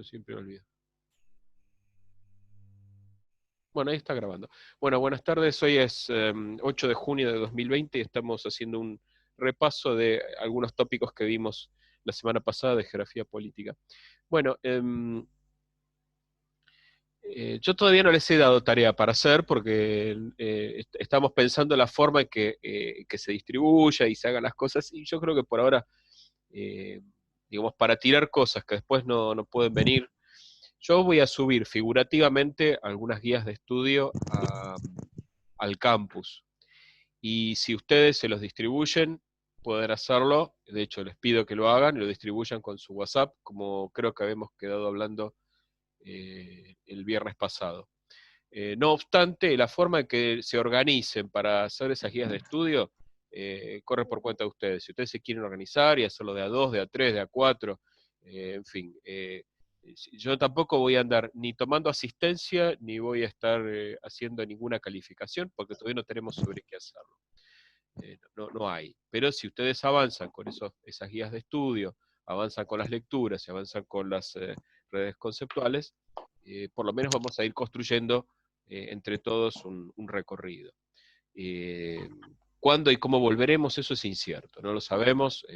Yo siempre me olvido. Bueno, ahí está grabando. Bueno, buenas tardes. Hoy es 8 de junio de 2020 y estamos haciendo un repaso de algunos tópicos que vimos la semana pasada de geografía política. Bueno, yo todavía no les he dado tarea para hacer porque estamos pensando en la forma en que se distribuya y se hagan las cosas y yo creo que por ahora, eh, digamos, para tirar cosas que después no pueden venir, yo voy a subir figurativamente algunas guías de estudio al campus. Y si ustedes se los distribuyen, pueden hacerlo. De hecho, les pido que lo hagan y lo distribuyan con su WhatsApp, como creo que habíamos quedado hablando el viernes pasado. No obstante, la forma en que se organicen para hacer esas guías de estudio corre por cuenta de ustedes. Si ustedes se quieren organizar y hacerlo de a dos, de a tres, de a cuatro, en fin. Yo tampoco voy a andar ni tomando asistencia, ni voy a estar haciendo ninguna calificación, porque todavía no tenemos sobre qué hacerlo. No hay. Pero si ustedes avanzan con esas guías de estudio, avanzan con las lecturas y avanzan con las redes conceptuales, por lo menos vamos a ir construyendo entre todos un recorrido. Eh, ¿Cuándo y cómo volveremos? Eso es incierto, no lo sabemos,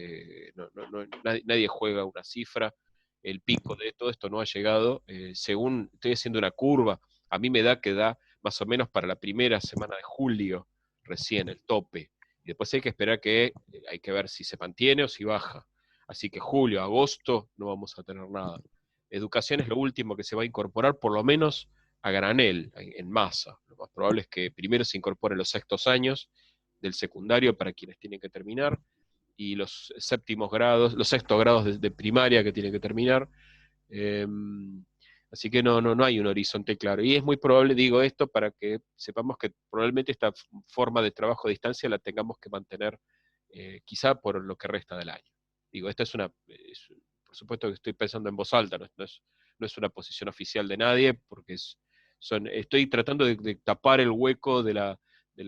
nadie juega una cifra, el pico de todo esto no ha llegado, según estoy haciendo una curva, a mí me da que da más o menos para la primera semana de julio, recién el tope, y después hay que esperar hay que ver si se mantiene o si baja, así que julio, agosto no vamos a tener nada. Educación es lo último que se va a incorporar, por lo menos a granel, en masa. Lo más probable es que primero se incorporen los sextos años del secundario para quienes tienen que terminar, y los séptimos grados, los sextos grados de primaria que tienen que terminar. Eh, Así que no hay un horizonte claro. Y es muy probable, digo esto, para que sepamos que probablemente esta forma de trabajo a distancia la tengamos que mantener quizá por lo que resta del año. Digo, esta por supuesto que estoy pensando en voz alta, no es una posición oficial de nadie, porque estoy tratando de tapar el hueco de la, de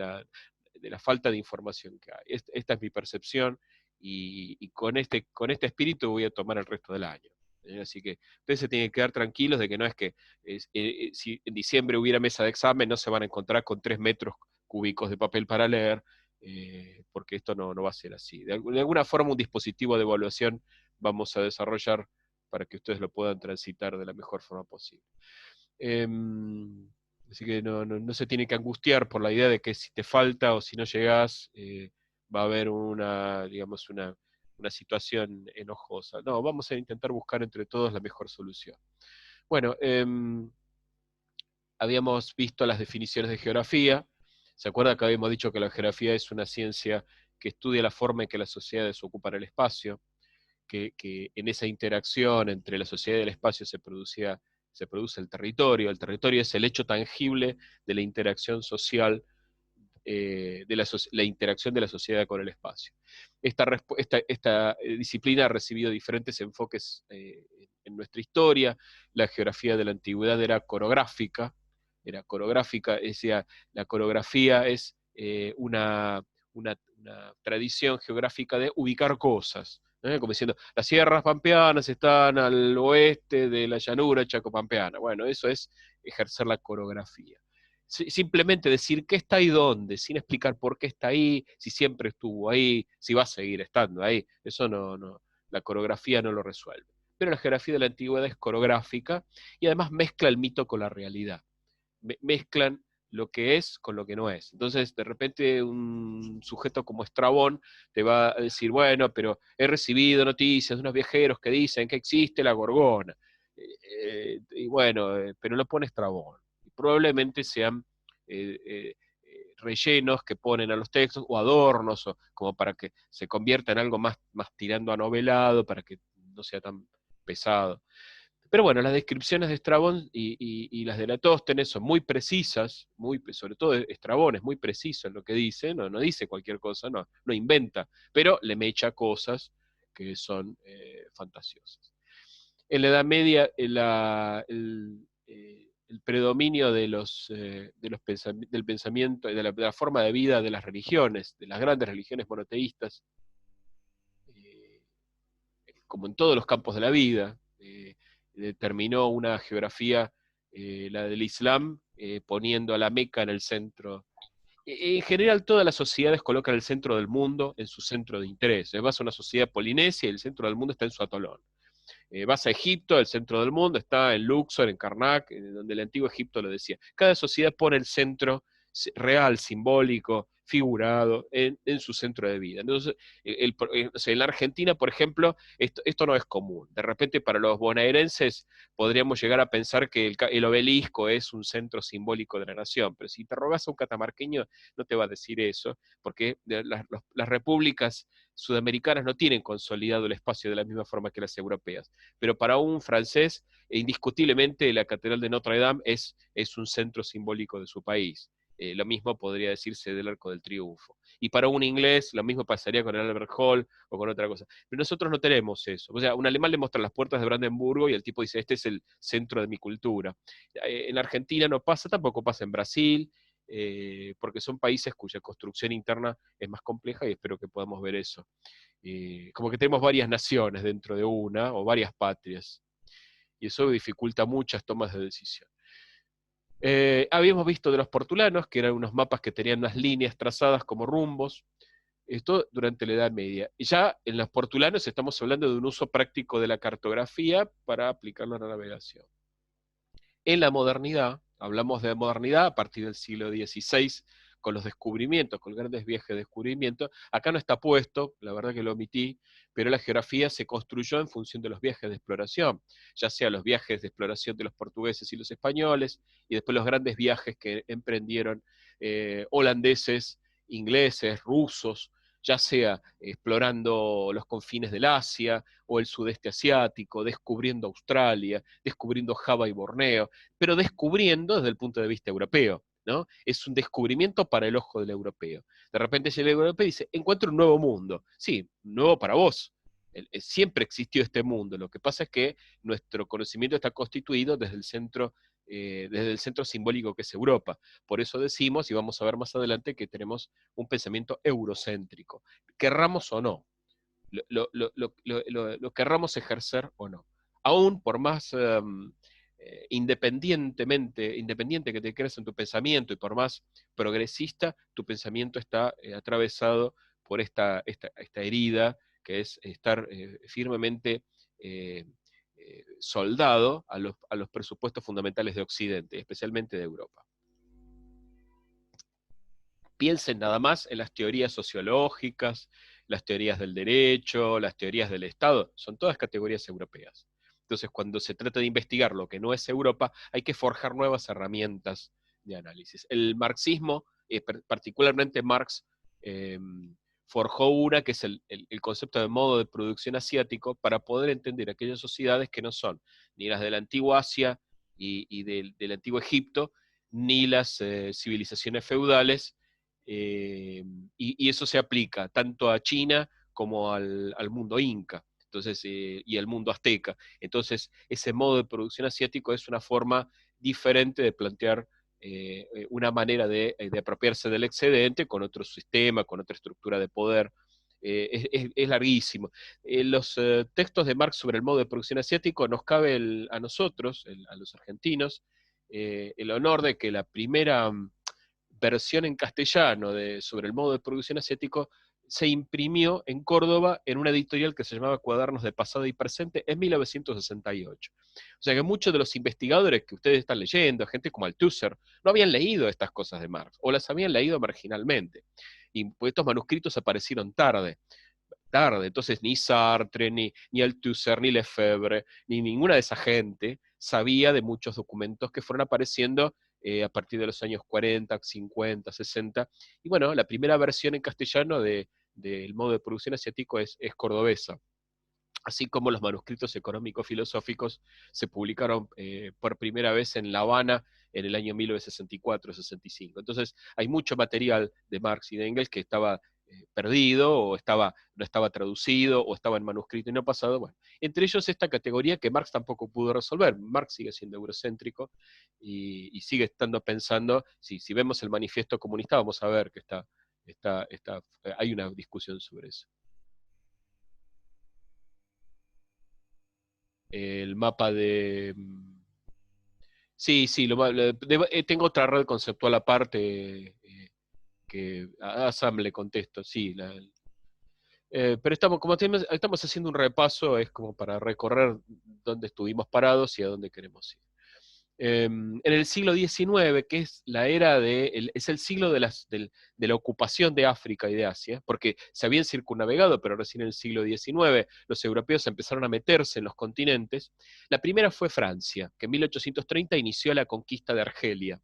la falta de información que hay. Esta es mi percepción y con este espíritu voy a tomar el resto del año. Así que ustedes se tienen que quedar tranquilos de que no es que si en diciembre hubiera mesa de examen no se van a encontrar con 3 metros cúbicos de papel para leer, porque esto no va a ser así. De alguna forma un dispositivo de evaluación vamos a desarrollar para que ustedes lo puedan transitar de la mejor forma posible. Así que no se tiene que angustiar por la idea de que si te falta o si no llegás, va a haber digamos, una situación enojosa. No, vamos a intentar buscar entre todos la mejor solución. Bueno, habíamos visto las definiciones de geografía. ¿Se acuerda que habíamos dicho que la geografía es una ciencia que estudia la forma en que las sociedades ocupan el espacio? Que en esa interacción entre la sociedad y el espacio se produce el territorio. El territorio es el hecho tangible de la interacción social, la interacción de la sociedad con el espacio. Esta disciplina ha recibido diferentes enfoques en nuestra historia. La geografía de la antigüedad era coreográfica, decía, la coreografía es una tradición geográfica de ubicar cosas, como diciendo, las sierras pampeanas están al oeste de la llanura chacopampeana. Bueno, eso es ejercer la coreografía. Simplemente decir qué está ahí dónde, sin explicar por qué está ahí, si siempre estuvo ahí, si va a seguir estando ahí. Eso la coreografía no lo resuelve. Pero la geografía de la antigüedad es coreográfica y además mezcla el mito con la realidad. Mezclan lo que es con lo que no es. Entonces, de repente, un sujeto como Estrabón te va a decir, bueno, pero he recibido noticias de unos viajeros que dicen que existe la Gorgona. Y bueno, pero lo pone Estrabón. Y probablemente sean eh, eh, rellenos que ponen a los textos o adornos, como para que se convierta en algo más tirando a novelado, para que no sea tan pesado. Pero bueno, las descripciones de Estrabón y las de Eratóstenes son muy precisas, sobre todo Estrabón es muy preciso en lo que dice, no dice cualquier cosa, no inventa, pero le mecha cosas que son fantasiosas. En la Edad Media, el predominio del pensamiento, de la forma de vida de las religiones, de las grandes religiones monoteístas, eh, como en todos los campos de la vida, determinó una geografía, la del Islam, poniendo a la Meca en el centro. En general, todas las sociedades colocan el centro del mundo en su centro de interés. Vas a una sociedad polinesia y el centro del mundo está en su atolón. Vas a Egipto, el centro del mundo está en Luxor, en Karnak, donde el antiguo Egipto lo decía. Cada sociedad pone el centro real, simbólico, figurado, en su centro de vida. Entonces, o sea, en la Argentina, por ejemplo, esto no es común. De repente, para los bonaerenses, podríamos llegar a pensar que el obelisco es un centro simbólico de la nación, pero si te rogas a un catamarqueño, no te va a decir eso, porque las repúblicas sudamericanas no tienen consolidado el espacio de la misma forma que las europeas. Pero para un francés, indiscutiblemente la Catedral de Notre Dame es un centro simbólico de su país. Lo mismo podría decirse del Arco del Triunfo. Y para un inglés, lo mismo pasaría con el Albert Hall o con otra cosa. Pero nosotros no tenemos eso. O sea, un alemán le muestra las puertas de Brandenburgo y el tipo dice, este es el centro de mi cultura. En Argentina no pasa, tampoco pasa en Brasil, porque son países cuya construcción interna es más compleja y espero que podamos ver eso. Como que tenemos varias naciones dentro de una, o varias patrias, y eso dificulta muchas tomas de decisión. Habíamos visto de los portulanos, que eran unos mapas que tenían unas líneas trazadas como rumbos, esto durante la Edad Media. Y ya en los portulanos estamos hablando de un uso práctico de la cartografía para aplicarlo a la navegación. En la modernidad, hablamos de modernidad a partir del siglo XVI, con los descubrimientos, con grandes viajes de descubrimiento. Acá no está puesto, la verdad que lo omití, pero la geografía se construyó en función de los viajes de exploración, ya sea los viajes de exploración de los portugueses y los españoles, y después los grandes viajes que emprendieron holandeses, ingleses, rusos, ya sea explorando los confines del Asia o el sudeste asiático, descubriendo Australia, descubriendo Java y Borneo, pero descubriendo desde el punto de vista europeo, ¿no? Es un descubrimiento para el ojo del europeo. De repente llega el europeo y dice, encuentro un nuevo mundo. Sí, nuevo para vos. Siempre existió este mundo. Lo que pasa es que nuestro conocimiento está constituido desde el centro simbólico que es Europa. Por eso decimos, y vamos a ver más adelante, que tenemos un pensamiento eurocéntrico, querramos o no, lo querramos ejercer o no. Aún por más independiente que te creas en tu pensamiento y por más progresista, tu pensamiento está atravesado por esta herida que es estar firmemente eh, soldado a los presupuestos fundamentales de Occidente, especialmente de Europa. Piensen nada más en las teorías sociológicas, las teorías del derecho, las teorías del Estado, son todas categorías europeas. Entonces, cuando se trata de investigar lo que no es Europa, hay que forjar nuevas herramientas de análisis. El marxismo, particularmente Marx, eh, forjó una que es el concepto de modo de producción asiático para poder entender aquellas sociedades que no son ni las de la antigua Asia y del antiguo Egipto, ni las civilizaciones feudales, y eso se aplica tanto a China como al mundo inca, entonces, y al mundo azteca. Entonces, ese modo de producción asiático es una forma diferente de plantear una manera de apropiarse del excedente con otro sistema, con otra estructura de poder. Es larguísimo. Los textos de Marx sobre el modo de producción asiático nos cabe a nosotros, a los argentinos, el honor de que la primera versión en castellano sobre el modo de producción asiático se imprimió en Córdoba en una editorial que se llamaba Cuadernos de Pasado y Presente en 1968. O sea que muchos de los investigadores que ustedes están leyendo, gente como Althusser, no habían leído estas cosas de Marx, o las habían leído marginalmente. Y pues, estos manuscritos aparecieron tarde. Entonces ni Sartre, ni Althusser, ni Lefebvre, ni ninguna de esa gente sabía de muchos documentos que fueron apareciendo a partir de los años 40, 50, 60. Y bueno, la primera versión en castellano del modo de producción asiático es cordobesa, así como los manuscritos económico-filosóficos se publicaron por primera vez en La Habana en el año 1964-65. Entonces, hay mucho material de Marx y de Engels que estaba perdido, o no estaba traducido, o estaba en manuscrito y no pasado. Bueno, entre ellos esta categoría que Marx tampoco pudo resolver. Marx sigue siendo eurocéntrico y sigue estando pensando, si vemos el manifiesto comunista, vamos a ver que hay una discusión sobre eso. el mapa de... Sí, sí, tengo otra red conceptual aparte que a Sam le contesto, sí. Pero estamos haciendo un repaso, es como para recorrer dónde estuvimos parados y a dónde queremos ir. En el siglo XIX, que es la era es el siglo de la ocupación de África y de Asia, porque se habían circunnavegado, pero recién en el siglo XIX los europeos empezaron a meterse en los continentes. La primera fue Francia, que en 1830 inició la conquista de Argelia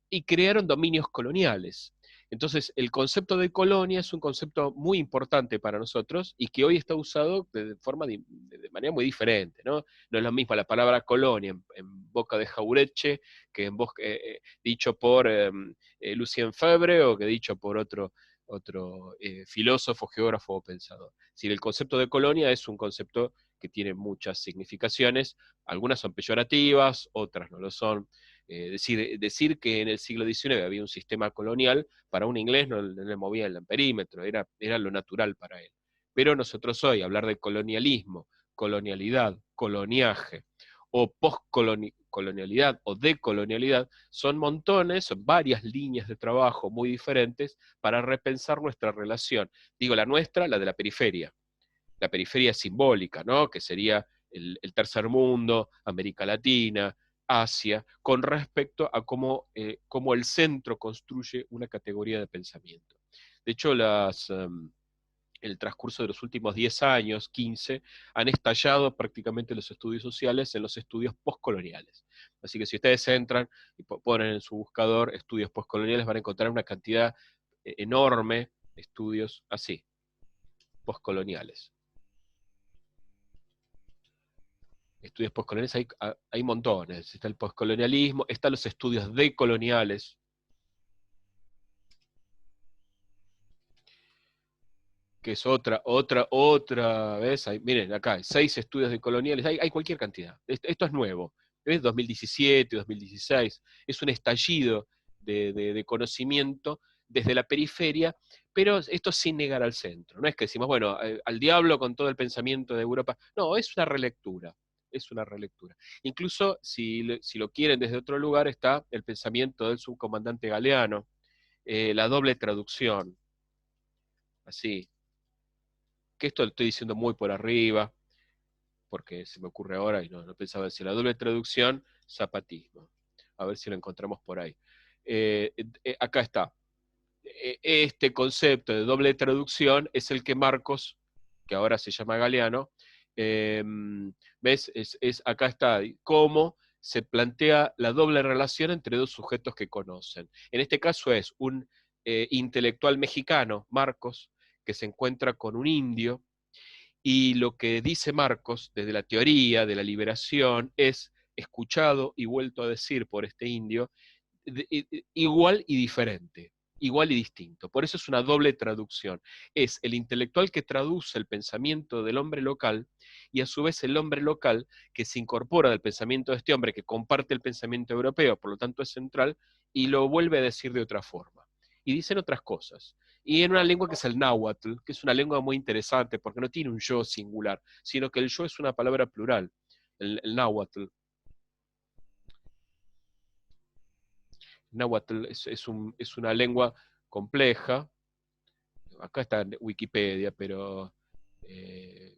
y crearon dominios coloniales. Entonces, el concepto de colonia es un concepto muy importante para nosotros y que hoy está usado de manera muy diferente, ¿no? No es lo mismo la palabra colonia en boca de Jauretche que dicho por Lucien Febvre o que dicho por otro filósofo, geógrafo o pensador. Es decir, el concepto de colonia es un concepto que tiene muchas significaciones, algunas son peyorativas, otras no lo son. Decir que en el siglo XIX había un sistema colonial, para un inglés no le movía el amperímetro, era lo natural para él. Pero nosotros hoy, hablar de colonialismo, colonialidad, coloniaje, o postcolonialidad o decolonialidad, son montones, son varias líneas de trabajo muy diferentes para repensar nuestra relación. Digo, la nuestra, la de la periferia simbólica, ¿no? Que sería el tercer mundo, América Latina, Asia, con respecto a cómo el centro construye una categoría de pensamiento. De hecho, el transcurso de los últimos 10 años, 15, han estallado prácticamente los estudios sociales en los estudios postcoloniales. Así que si ustedes entran y ponen en su buscador estudios postcoloniales, van a encontrar una cantidad enorme de estudios así, postcoloniales. Estudios postcoloniales hay montones. Está el postcolonialismo, están los estudios decoloniales, que es otra vez. Miren, acá hay 6 estudios decoloniales, hay cualquier cantidad. Esto es nuevo. Es 2017, 2016. Es un estallido de conocimiento desde la periferia, pero esto sin negar al centro. No es que decimos, bueno, al diablo con todo el pensamiento de Europa. No, es una relectura. Es una relectura. Incluso, si lo quieren desde otro lugar, está el pensamiento del subcomandante Galeano, la doble traducción, así, que esto lo estoy diciendo muy por arriba, porque se me ocurre ahora y no pensaba decir la doble traducción, zapatismo. A ver si lo encontramos por ahí. Acá está. Este concepto de doble traducción es el que Marcos, que ahora se llama Galeano, eh, ¿ves? Acá está cómo se plantea la doble relación entre dos sujetos que conocen. En este caso es un intelectual mexicano, Marcos, que se encuentra con un indio, y lo que dice Marcos desde la teoría de la liberación es escuchado y vuelto a decir por este indio, igual y diferente, igual y distinto. Por eso es una doble traducción. Es el intelectual que traduce el pensamiento del hombre local y a su vez el hombre local que se incorpora del pensamiento de este hombre, que comparte el pensamiento europeo, por lo tanto es central, y lo vuelve a decir de otra forma. Y dicen otras cosas. Y en una lengua que es el náhuatl, que es una lengua muy interesante porque no tiene un yo singular, sino que el yo es una palabra plural, el náhuatl. Náhuatl es una lengua compleja. Acá está en Wikipedia, pero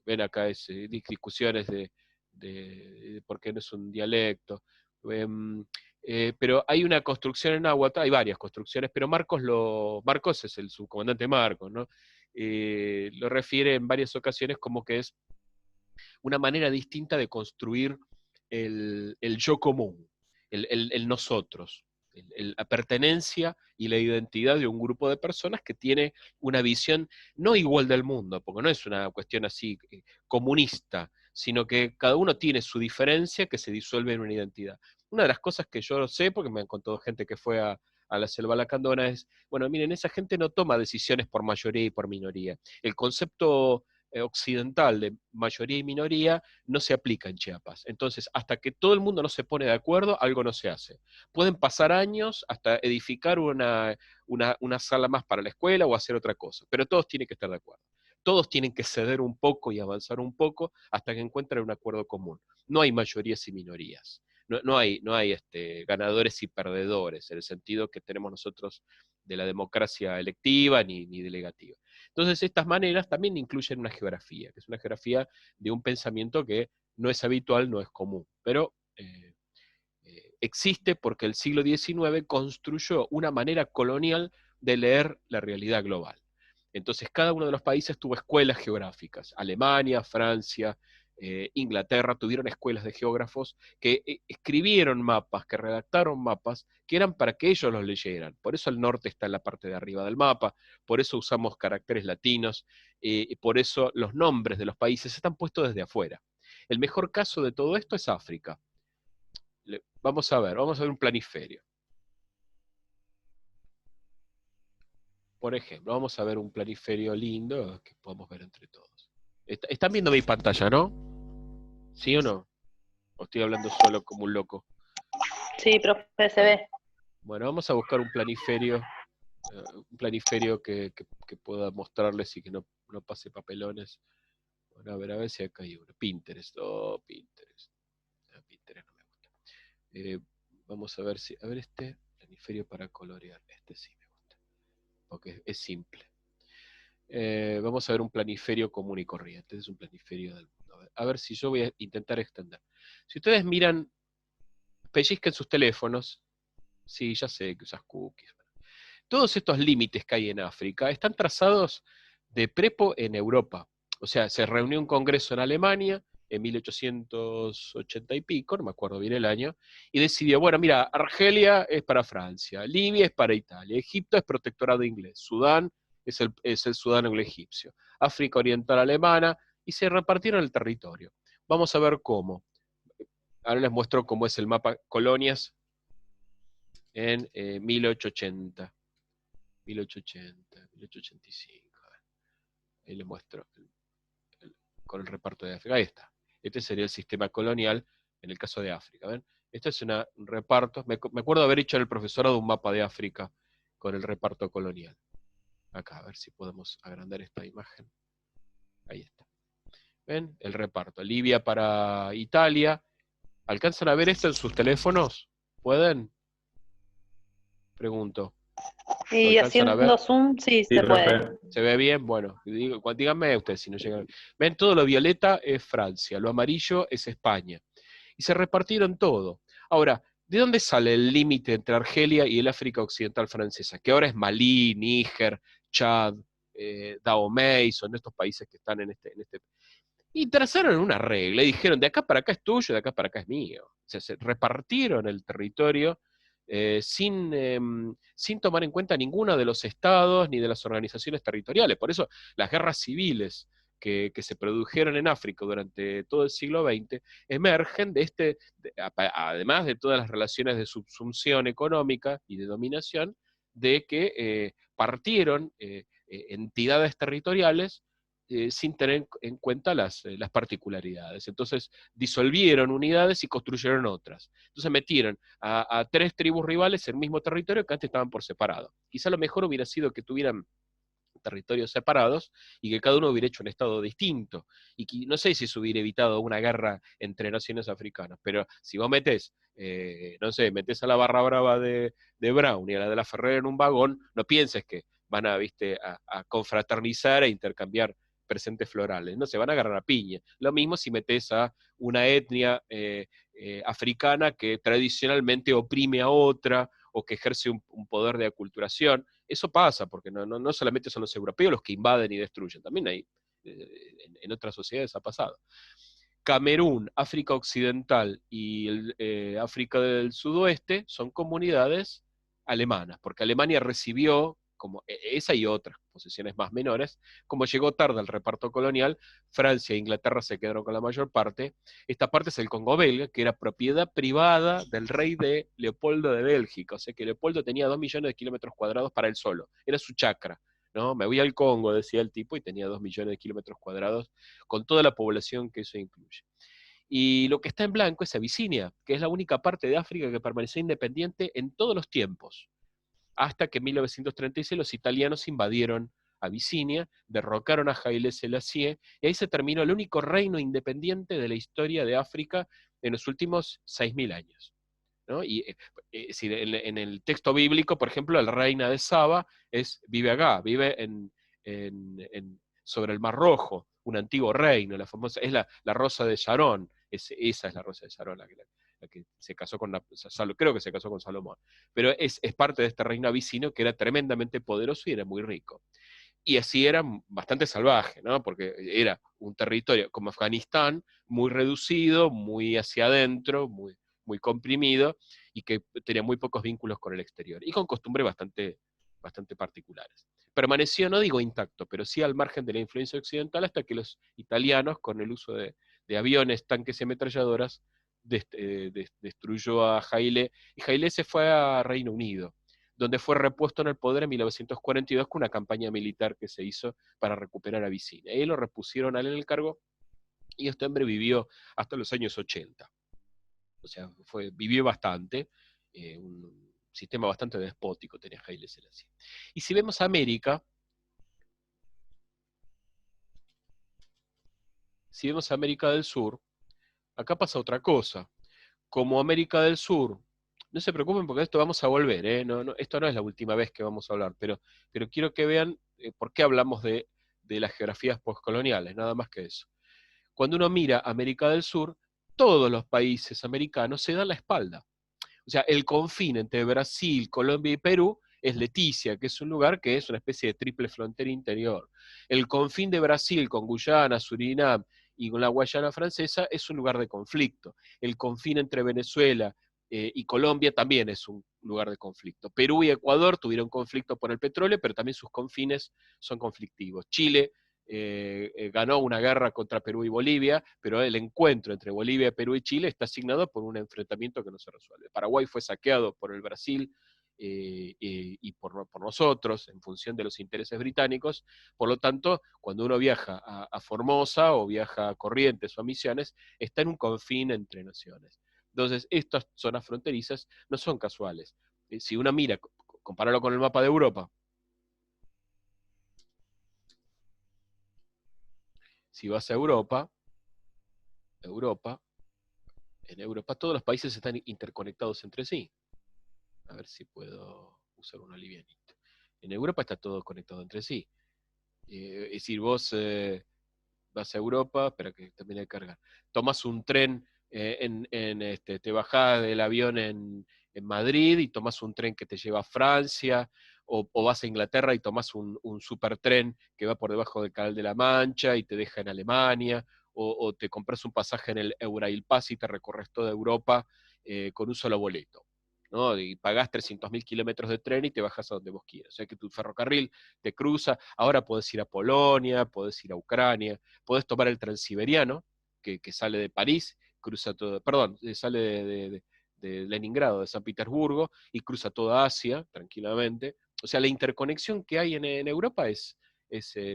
ven acá discusiones de por qué no es un dialecto. Em, pero hay una construcción en náhuatl, hay varias construcciones, pero Marcos es el subcomandante Marcos, ¿no? Lo refiere en varias ocasiones como que es una manera distinta de construir el yo común, el nosotros, la pertenencia y la identidad de un grupo de personas que tiene una visión no igual del mundo, porque no es una cuestión así comunista, sino que cada uno tiene su diferencia que se disuelve en una identidad. Una de las cosas que yo sé, porque me han contado gente que fue a la selva lacandona, es, bueno, miren, esa gente no toma decisiones por mayoría y por minoría. El concepto occidental de mayoría y minoría no se aplica en Chiapas. Entonces, hasta que todo el mundo no se pone de acuerdo, algo no se hace. Pueden pasar años hasta edificar una sala más para la escuela o hacer otra cosa, pero todos tienen que estar de acuerdo. todos tienen que ceder un poco y avanzar un poco hasta que encuentren un acuerdo común. No hay mayorías y minorías. No hay ganadores y perdedores, en el sentido que tenemos nosotros de la democracia electiva ni delegativa. Entonces, estas maneras también incluyen una geografía, que es una geografía de un pensamiento que no es habitual, no es común, pero existe porque el siglo XIX construyó una manera colonial de leer la realidad global. Entonces, cada uno de los países tuvo escuelas geográficas. Alemania, Francia, Inglaterra tuvieron escuelas de geógrafos que escribieron mapas, que redactaron mapas, que eran para que ellos los leyeran. Por eso el norte está en la parte de arriba del mapa, por eso usamos caracteres latinos, y por eso los nombres de los países están puestos desde afuera. El mejor caso de todo esto es África. Vamos a ver un planiferio. Por ejemplo, vamos a ver un planiferio lindo que podemos ver entre todos. ¿Están viendo mi pantalla, no? ¿Sí o no? ¿O estoy hablando solo como un loco? Sí, profe, se ve. Bueno, vamos a buscar un planiferio que pueda mostrarles y que no pase papelones. Bueno, a ver si acá hay uno. Pinterest. Oh, Pinterest. No, Pinterest no me gusta. Vamos a ver si... A ver este planiferio para colorear. Este sí me gusta. Porque es simple. Vamos a ver un planiferio común y corriente. Este es un planiferio del mundo. A ver si yo voy a intentar extender. Si ustedes miran, pellizquen sus teléfonos. Sí, ya sé que usas cookies. Todos estos límites que hay en África están trazados de prepo en Europa. O sea, se reunió un congreso en Alemania en 1880 y pico, no me acuerdo bien el año, y decidió, bueno, mira, Argelia es para Francia, Libia es para Italia, Egipto es protectorado inglés, Sudán es el Sudán egipcio, África Oriental Alemana, y se repartieron el territorio. Vamos a ver cómo. Ahora les muestro cómo es el mapa colonias en 1880. 1880, 1885. Ahí les muestro con el reparto de África. Ahí está. Este sería el sistema colonial en el caso de África. ¿Ven? Este es un reparto. Me acuerdo haber hecho en el profesorado un mapa de África con el reparto colonial. Acá, a ver si podemos agrandar esta imagen. Ahí está. ¿Ven? El reparto. Libia para Italia. ¿Alcanzan a ver esto en sus teléfonos? ¿Pueden? Pregunto. Y haciendo zoom, sí, Sí, se puede. profe. ¿Se ve bien? Bueno, díganme ustedes si no llegan. Ven, todo lo violeta es Francia, lo amarillo es España. Y se repartieron todo. Ahora, ¿de dónde sale el límite entre Argelia y el África Occidental Francesa? Que ahora es Malí, Níger, Chad, Dahomey, son estos países que están en este. Y trazaron una regla y dijeron, de acá para acá es tuyo, de acá para acá es mío. O sea, se repartieron el territorio sin tomar en cuenta ninguno de los estados ni de las organizaciones territoriales. Por eso las guerras civiles que se produjeron en África durante todo el siglo XX emergen además de todas las relaciones de subsunción económica y de dominación, de que partieron entidades territoriales sin tener en cuenta las particularidades. Entonces disolvieron unidades y construyeron otras. Entonces metieron a tres tribus rivales en el mismo territorio que antes estaban por separado. Quizá lo mejor hubiera sido que tuvieran territorios separados y que cada uno hubiera hecho un estado distinto. Y que, no sé si se hubiera evitado una guerra entre naciones africanas, pero si vos metés, no sé, metés a la barra brava de Brown y a la de la Ferrer en un vagón, no pienses que van a confraternizar e intercambiar presentes florales, no se van a agarrar a piña. Lo mismo si metés a una etnia africana que tradicionalmente oprime a otra o que ejerce un poder de aculturación. Eso pasa, porque no solamente son los europeos los que invaden y destruyen, también hay, en otras sociedades ha pasado. Camerún, África Occidental y África del Sudoeste son comunidades alemanas, porque Alemania recibió, como esa y otras posesiones más menores, como llegó tarde al reparto colonial, Francia e Inglaterra se quedaron con la mayor parte. Esta parte es el Congo belga, que era propiedad privada del rey de Leopoldo de Bélgica, o sea que Leopoldo tenía 2 millones de kilómetros cuadrados para él solo, era su chacra. ¿No? Me voy al Congo, decía el tipo, y tenía 2 millones de kilómetros cuadrados con toda la población que eso incluye. Y lo que está en blanco es Abisinia, que es la única parte de África que permaneció independiente en todos los tiempos, hasta que en 1936 los italianos invadieron Abisinia, derrocaron a Haile Selassie, y ahí se terminó el único reino independiente de la historia de África en los últimos 6.000 años. ¿No? Y en el texto bíblico, por ejemplo, la reina de Saba vive acá, vive sobre el Mar Rojo, un antiguo reino, la famosa, es la Rosa de Sharon, esa es la Rosa de Sharon, la que se casó con, creo que se casó con Salomón, pero es parte de este reino abisino que era tremendamente poderoso y era muy rico. Y así era bastante salvaje, ¿no? Porque era un territorio como Afganistán, muy reducido, muy hacia adentro, muy comprimido, y que tenía muy pocos vínculos con el exterior, y con costumbres bastante particulares. Permaneció, no digo intacto, pero sí al margen de la influencia occidental, hasta que los italianos, con el uso de aviones, tanques y ametralladoras, destruyó a Haile, y Haile se fue a Reino Unido, donde fue repuesto en el poder en 1942 con una campaña militar que se hizo para recuperar Abisinia. Ahí lo repusieron a él en el cargo, y este hombre vivió hasta los años 80. O sea, vivió bastante, un sistema bastante despótico tenía Haile Selassie. Y si vemos América, del Sur, acá pasa otra cosa. Como América del Sur, no se preocupen porque esto vamos a volver, esto no es la última vez que vamos a hablar, pero quiero que vean por qué hablamos de las geografías postcoloniales, nada más que eso. Cuando uno mira América del Sur, todos los países americanos se dan la espalda. O sea, el confín entre Brasil, Colombia y Perú es Leticia, que es un lugar que es una especie de triple frontera interior. El confín de Brasil con Guyana, Surinam y con la Guayana francesa es un lugar de conflicto. El confín entre Venezuela y Colombia también es un lugar de conflicto. Perú y Ecuador tuvieron conflicto por el petróleo, pero también sus confines son conflictivos. Chile ganó una guerra contra Perú y Bolivia, pero el encuentro entre Bolivia, Perú y Chile está asignado por un enfrentamiento que no se resuelve. Paraguay fue saqueado por el Brasil y por nosotros en función de los intereses británicos. Por lo tanto, cuando uno viaja a Formosa o viaja a Corrientes o a Misiones, está en un confín entre naciones. Entonces, estas zonas fronterizas no son casuales. Si uno mira, compararlo con el mapa de Europa, si vas a en Europa todos los países están interconectados entre sí. A ver si puedo usar una livianita. En Europa está todo conectado entre sí. Es decir, vos vas a Europa, espera que termine de cargar, tomas un tren, te bajás del avión en Madrid y tomas un tren que te lleva a Francia, o vas a Inglaterra y tomas un supertren que va por debajo del Canal de la Mancha y te deja en Alemania, o te compras un pasaje en el Eurail-Pass y te recorres toda Europa con un solo boleto. ¿No? Y pagás 300.000 kilómetros de tren y te bajas a donde vos quieras. O sea que tu ferrocarril te cruza, ahora podés ir a Polonia, podés ir a Ucrania, podés tomar el transiberiano, que sale de París, cruza todo, perdón, sale de Leningrado, de San Petersburgo, y cruza toda Asia tranquilamente. O sea, la interconexión que hay en Europa es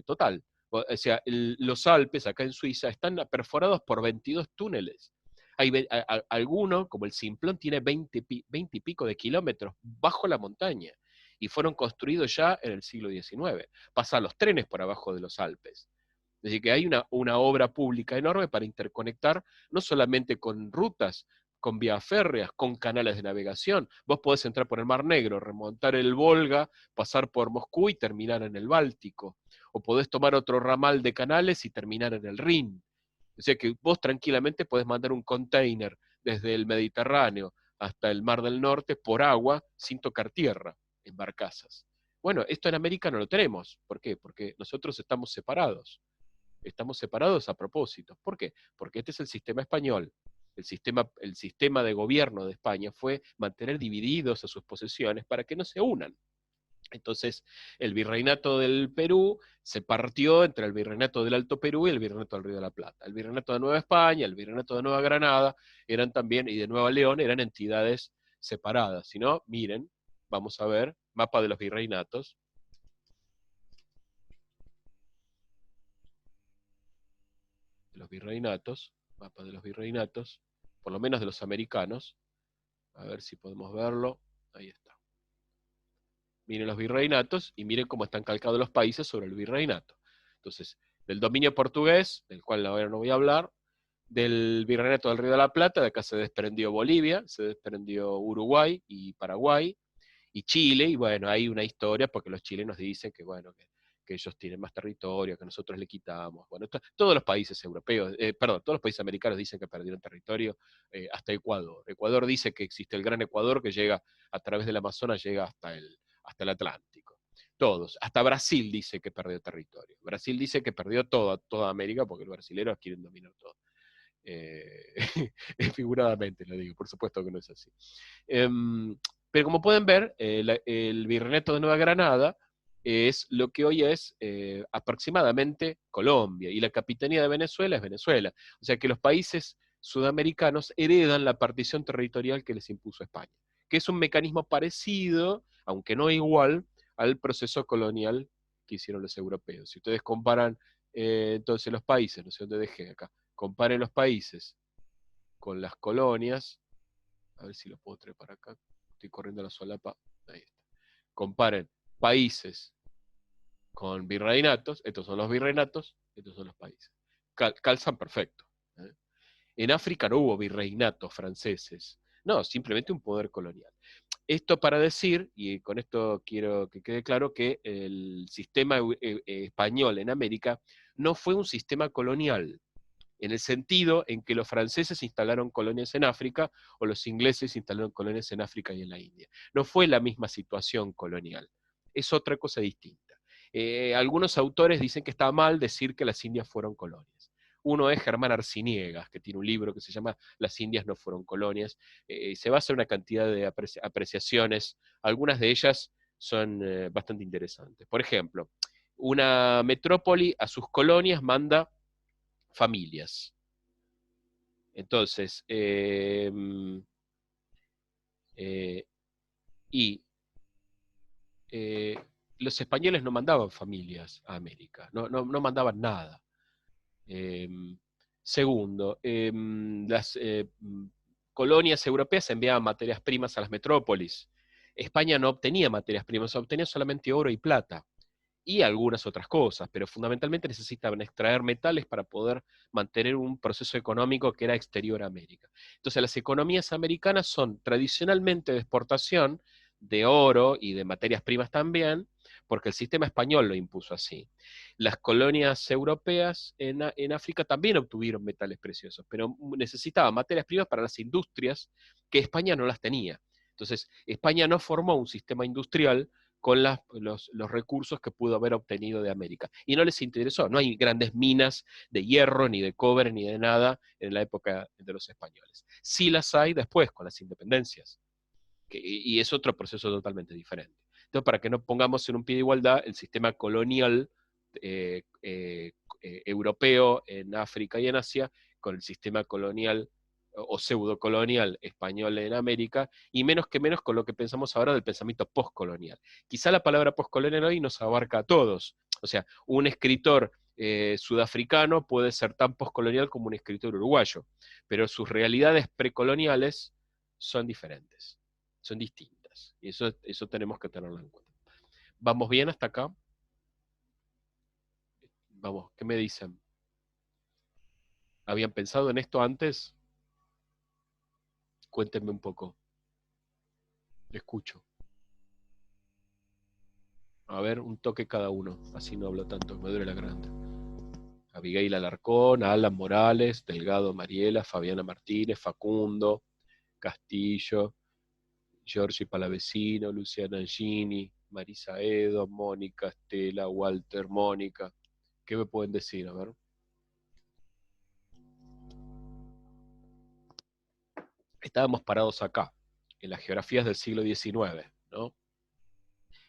total. O sea, los Alpes, acá en Suiza, están perforados por 22 túneles. Hay alguno, como el Simplón, tiene 20 y pico de kilómetros bajo la montaña, y fueron construidos ya en el siglo XIX. Pasan los trenes por abajo de los Alpes. Es decir, que hay una obra pública enorme para interconectar, no solamente con rutas, con vías férreas, con canales de navegación. Vos podés entrar por el Mar Negro, remontar el Volga, pasar por Moscú y terminar en el Báltico. O podés tomar otro ramal de canales y terminar en el Rin. O sea que vos tranquilamente podés mandar un container desde el Mediterráneo hasta el Mar del Norte por agua sin tocar tierra, en barcazas. Bueno, esto en América no lo tenemos. ¿Por qué? Porque nosotros estamos separados. Estamos separados a propósito. ¿Por qué? Porque este es el sistema español. El sistema de gobierno de España fue mantener divididos a sus posesiones para que no se unan. Entonces, el virreinato del Perú se partió entre el virreinato del Alto Perú y el virreinato del Río de la Plata. El virreinato de Nueva España, el virreinato de Nueva Granada, eran también, y de Nueva León, eran entidades separadas. Si no, miren, vamos a ver, mapa de los virreinatos. Mapa de los virreinatos, por lo menos de los americanos. A ver si podemos verlo. Ahí está. miren los virreinatos y miren cómo están calcados los países sobre el virreinato. Entonces, del dominio portugués, del cual ahora no voy a hablar, del virreinato del Río de la Plata, de acá se desprendió Bolivia, se desprendió Uruguay y Paraguay, y Chile, y bueno, hay una historia porque los chilenos dicen que, bueno, que ellos tienen más territorio, que nosotros le quitamos. Bueno, todos los países europeos, perdón, todos los países americanos dicen que perdieron territorio, hasta Ecuador. Ecuador dice que existe el Gran Ecuador que llega a través del Amazonas, llega hasta el Atlántico. Todos, hasta Brasil dice que perdió territorio. Brasil dice que perdió toda América porque los brasileños quieren dominar todo. Figuradamente lo digo, por supuesto que no es así. Pero como pueden ver, el Virreinato de Nueva Granada es lo que hoy es aproximadamente Colombia, y la capitanía de Venezuela es Venezuela. O sea que los países sudamericanos heredan la partición territorial que les impuso España, que es un mecanismo parecido, aunque no igual, al proceso colonial que hicieron los europeos. Si ustedes comparan entonces los países, no sé dónde dejé acá, comparen los países con las colonias, a ver si lo puedo traer para acá, estoy corriendo la solapa, ahí está. Comparen países con virreinatos, estos son los virreinatos, estos son los países. Calzan perfecto. ¿eh? En África no hubo virreinatos franceses, no, simplemente un poder colonial. Esto para decir, y con esto quiero que quede claro, que el sistema español en América no fue un sistema colonial, en el sentido en que los franceses instalaron colonias en África o los ingleses instalaron colonias en África y en la India. No fue la misma situación colonial, es otra cosa distinta. Algunos autores dicen que está mal decir que las Indias fueron colonias. Uno es Germán Arciniegas, que tiene un libro que se llama Las Indias no fueron colonias. Se basa en una cantidad de apreciaciones, algunas de ellas son bastante interesantes. Por ejemplo, una metrópoli a sus colonias manda familias. Entonces, y los españoles no mandaban familias a América, no mandaban nada. Segundo, las colonias europeas enviaban materias primas a las metrópolis. España no obtenía materias primas, obtenía solamente oro y plata y algunas otras cosas, pero fundamentalmente necesitaban extraer metales para poder mantener un proceso económico que era exterior a América. Entonces las economías americanas son tradicionalmente de exportación de oro y de materias primas también, porque el sistema español lo impuso así. Las colonias europeas en África también obtuvieron metales preciosos, pero necesitaban materias primas para las industrias que España no las tenía. Entonces, España no formó un sistema industrial con los recursos que pudo haber obtenido de América. Y no les interesó, no hay grandes minas de hierro, ni de cobre, ni de nada en la época de los españoles. Sí las hay después, con las independencias, y es otro proceso totalmente diferente. Entonces, para que no pongamos en un pie de igualdad el sistema colonial europeo en África y en Asia con el sistema colonial o pseudocolonial español en América, y menos que menos con lo que pensamos ahora del pensamiento postcolonial. Quizá la palabra postcolonial hoy nos abarca a todos. O sea, un escritor sudafricano puede ser tan postcolonial como un escritor uruguayo, pero sus realidades precoloniales son diferentes, son distintas. Y eso tenemos que tenerlo en cuenta. ¿Vamos bien hasta acá? Vamos, ¿qué me dicen? ¿Habían pensado en esto antes? Cuéntenme un poco. Escucho. A ver, un toque cada uno. Así no hablo tanto, me duele la garganta. Abigail Alarcón, Alan Morales, Delgado Mariela, Fabiana Martínez, Facundo, Castillo, Giorgi Palavecino, Luciana Gini, Marisa Edo, Mónica, Estela, Walter, Mónica. ¿Qué me pueden decir? A ver. Estábamos parados acá, en las geografías del siglo XIX, ¿no?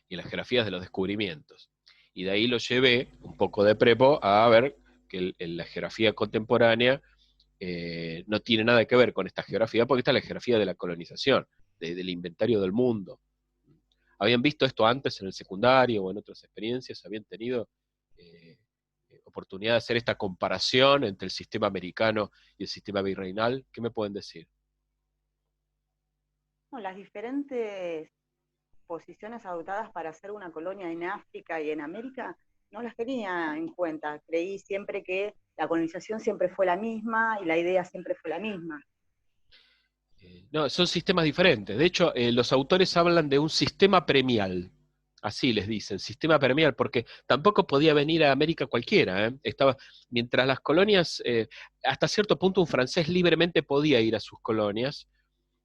Y en las geografías de los descubrimientos. Y de ahí lo llevé, un poco de prepo, a ver que la geografía contemporánea no tiene nada que ver con esta geografía, porque esta es la geografía de la colonización, del inventario del mundo. ¿Habían visto esto antes en el secundario o en otras experiencias? ¿Habían tenido oportunidad de hacer esta comparación entre el sistema americano y el sistema virreinal? ¿Qué me pueden decir? Las diferentes posiciones adoptadas para hacer una colonia en África y en América, no las tenía en cuenta. Creí siempre que la colonización siempre fue la misma y la idea siempre fue la misma. No, son sistemas diferentes. De hecho, los autores hablan de un sistema premial. Así les dicen, sistema premial, porque tampoco podía venir a América cualquiera. Mientras las colonias, hasta cierto punto un francés libremente podía ir a sus colonias,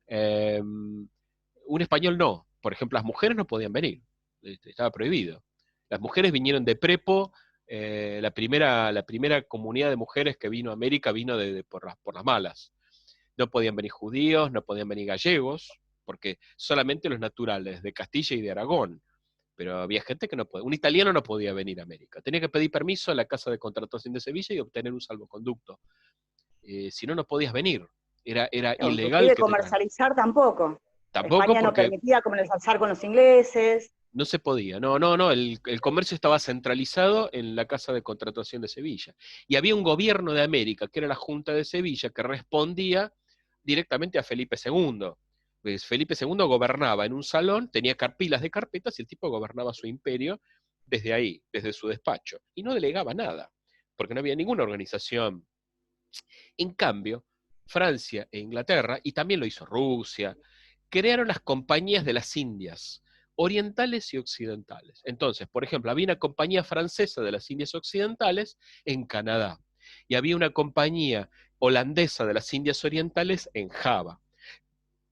un español no. Por ejemplo, las mujeres no podían venir, estaba prohibido. Las mujeres vinieron de prepo, la primera comunidad de mujeres que vino a América vino por las malas. No podían venir judíos, no podían venir gallegos, porque solamente los naturales de Castilla y de Aragón. Pero había gente que no podía. Un italiano no podía venir a América. Tenía que pedir permiso a la Casa de Contratación de Sevilla y obtener un salvoconducto. Si no, no podías venir. Era ilegal Inclusive que te trajeran. comercializar tampoco. Tampoco España no porque permitía comercializar con los ingleses. no se podía. No. El comercio estaba centralizado en la Casa de Contratación de Sevilla. Y había un gobierno de América, que era la Junta de Sevilla, que respondía directamente a Felipe II. Pues Felipe II gobernaba en un salón, tenía pilas de carpetas y el tipo gobernaba su imperio desde ahí, desde su despacho. Y no delegaba nada, porque no había ninguna organización. En cambio, Francia e Inglaterra, y también lo hizo Rusia, crearon las compañías de las Indias, orientales y occidentales. Entonces, por ejemplo, había una compañía francesa de las Indias Occidentales en Canadá, y había una compañía holandesa de las Indias Orientales en Java,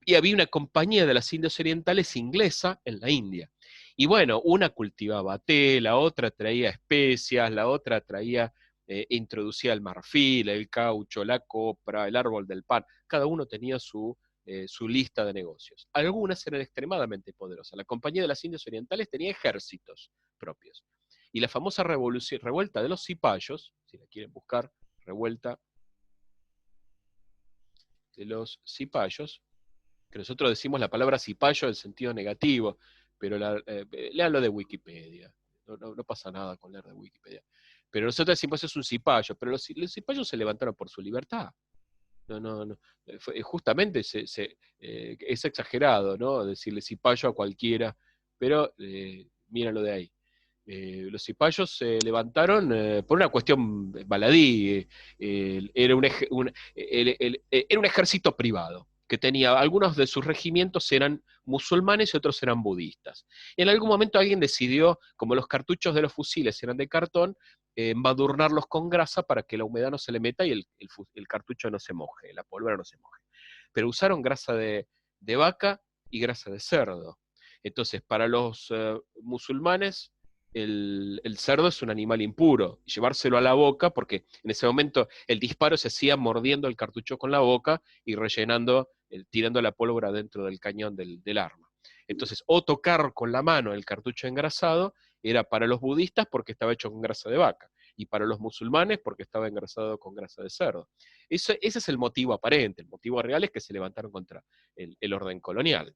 y había una compañía de las Indias Orientales inglesa en la India. Y bueno, una cultivaba té, la otra traía especias, la otra introducía el marfil, el caucho, la copra, el árbol del pan. Cada uno tenía su lista de negocios. Algunas eran extremadamente poderosas. La Compañía de las Indias Orientales tenía ejércitos propios. Y la famosa revuelta de los cipayos, si la quieren buscar, revuelta de los cipayos, que nosotros decimos la palabra cipayo en sentido negativo, pero léanlo de Wikipedia, no pasa nada con leer de Wikipedia. Pero nosotros decimos es un cipayo, pero los cipayos se levantaron por su libertad. No. Justamente es exagerado, ¿no? Decirle cipayo a cualquiera, pero míralo de ahí. Los cipayos se levantaron por una cuestión baladí. Era era un ejército privado que tenía, algunos de sus regimientos eran musulmanes y otros eran budistas. En algún momento alguien decidió, como los cartuchos de los fusiles eran de cartón, embadurnarlos con grasa para que la humedad no se le meta y el cartucho no se moje, la pólvora no se moje. Pero usaron grasa de vaca y grasa de cerdo. Entonces, para los musulmanes, el cerdo es un animal impuro, y llevárselo a la boca, porque en ese momento el disparo se hacía mordiendo el cartucho con la boca y tirando la pólvora dentro del cañón del arma. Entonces, o tocar con la mano el cartucho engrasado era para los budistas porque estaba hecho con grasa de vaca, y para los musulmanes porque estaba engrasado con grasa de cerdo. Ese es el motivo aparente. El motivo real es que se levantaron contra el orden colonial.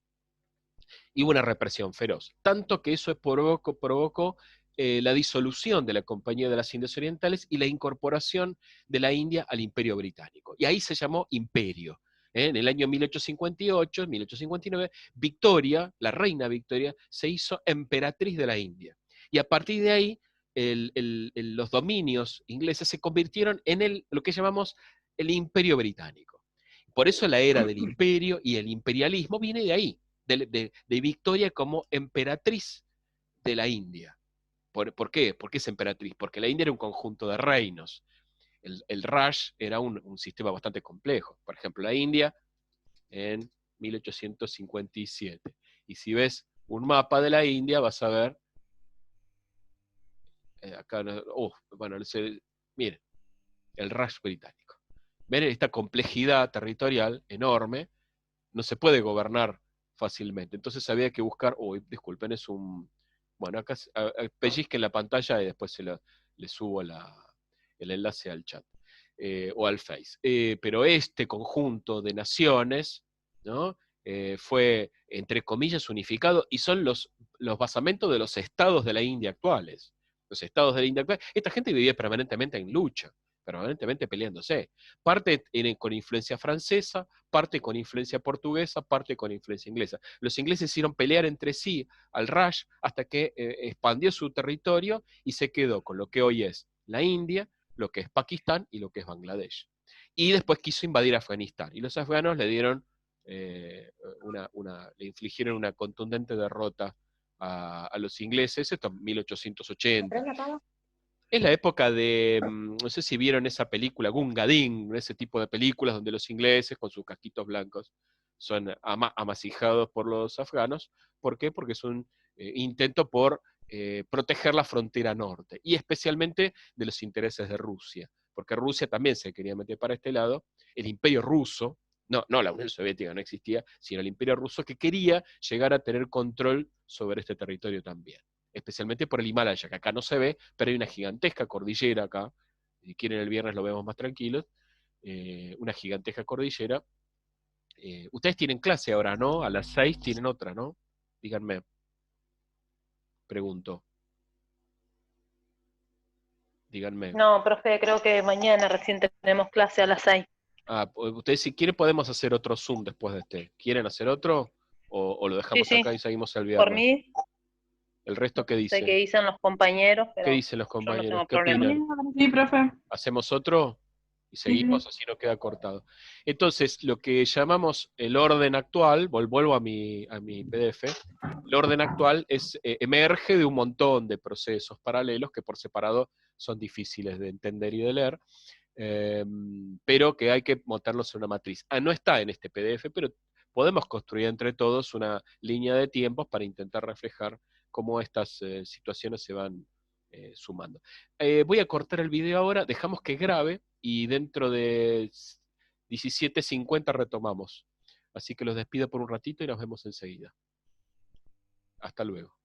Y hubo una represión feroz, tanto que eso provocó la disolución de la Compañía de las Indias Orientales y la incorporación de la India al Imperio Británico. Y ahí se llamó imperio. En el año 1858, 1859, Victoria, la reina Victoria, se hizo emperatriz de la India. Y a partir de ahí, los dominios ingleses se convirtieron en lo que llamamos el Imperio Británico. Por eso la era del imperio y el imperialismo viene de ahí, de Victoria como emperatriz de la India. ¿Por qué? ¿Por qué es emperatriz? Porque la India era un conjunto de reinos. El Raj era un sistema bastante complejo. Por ejemplo, la India en 1857. Y si ves un mapa de la India, vas a ver, acá, bueno, miren, el Raj británico. Ven esta complejidad territorial enorme, no se puede gobernar fácilmente. Entonces había que buscar, disculpen, es un... Bueno, acá pellizquen la pantalla y después le subo el enlace al chat o al Face. Pero este conjunto de naciones, ¿no? Fue, entre comillas, unificado y son los basamentos de los estados de la India actuales. Los estados de la India actuales. Esta gente vivía permanentemente en lucha. permanentemente peleándose. Parte con influencia francesa, parte con influencia portuguesa, parte con influencia inglesa. Los ingleses hicieron pelear entre sí al Raj hasta que expandió su territorio y se quedó con lo que hoy es la India, lo que es Pakistán y lo que es Bangladesh. Y después quiso invadir Afganistán. Y los afganos le dieron le infligieron una contundente derrota a los ingleses, esto en 1880. Es la época de, no sé si vieron esa película, Gunga Din, ese tipo de películas donde los ingleses con sus casquitos blancos son amasijados por los afganos. ¿Por qué? Porque es un intento por proteger la frontera norte, y especialmente de los intereses de Rusia, porque Rusia también se quería meter para este lado, el imperio ruso, no la Unión Soviética no existía, sino el imperio ruso que quería llegar a tener control sobre este territorio también, especialmente por el Himalaya, que acá no se ve, pero hay una gigantesca cordillera acá, si quieren el viernes lo vemos más tranquilos, una gigantesca cordillera. Ustedes tienen clase ahora, ¿no? A las 6 tienen otra, ¿no? Díganme, pregunto. Díganme. No, profe, creo que mañana recién tenemos clase a las 6. Ustedes si quieren podemos hacer otro Zoom después de este. ¿Quieren hacer otro? ¿O lo dejamos Sí, acá y seguimos el por viernes? mí, ¿El resto qué no sé dice? qué dicen los compañeros, ¿Qué pero dicen los yo no compañeros? tengo ¿Qué problema. opinan? Sí, profe. ¿Hacemos otro? Y Sí, seguimos, sí. así no queda cortado. Entonces, lo que llamamos el orden actual, vuelvo a mi PDF, el orden actual emerge de un montón de procesos paralelos que por separado son difíciles de entender y de leer, pero que hay que montarlos en una matriz. No está en este PDF, pero podemos construir entre todos una línea de tiempos para intentar reflejar cómo estas situaciones se van sumando. Voy a cortar el video ahora, dejamos que grabe y dentro de 17:50 retomamos. Así que los despido por un ratito y nos vemos enseguida. Hasta luego.